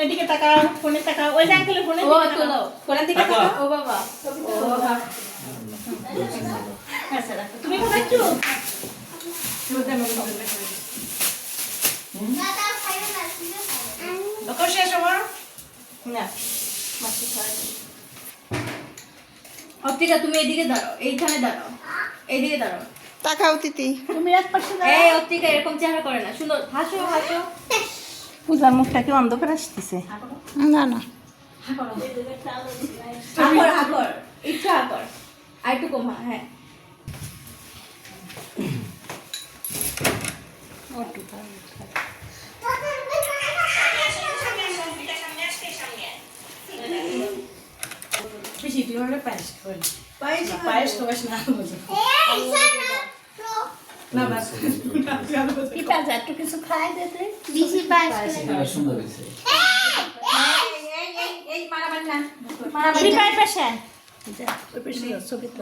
ওইদিকে তাকাও, ফোনে তাকাও, ওই যে আঙ্কেলের ফোনে তোলো ফোনের দিকে তাকাও। ও বাবা আচ্ছা রাখো। তুমি কোথায় চুপ? দেখো শেষ আমার না মাছি খায়। অপটিকা তুমি এদিকে দাঁড়াও, এইখানে দাঁড়াও, এইদিকে দাঁড়াও। তাকাও তিতি। তুমি এক পাশে দাঁড়াও। এই অপটিকা এরকম চেহারা করে না, সুন্দর হাসো হাসো। পূজার মুখটা কি অন্ধ করে আসতেছে? না না হাকর হাকর একটু হাকর, আর একটু কম, হ্যাঁ। বেশি তুই হলে পায়েস খাবেন। পায়েস খাবাস না বুঝো না বাস কি পাঁচ একটু কিছু খাই দিতে বেশি পায়েস এটা সুন্দর হয়েছে। এই মারামারি না মারামারি পায় পাশে ওই পাশে ছবি তো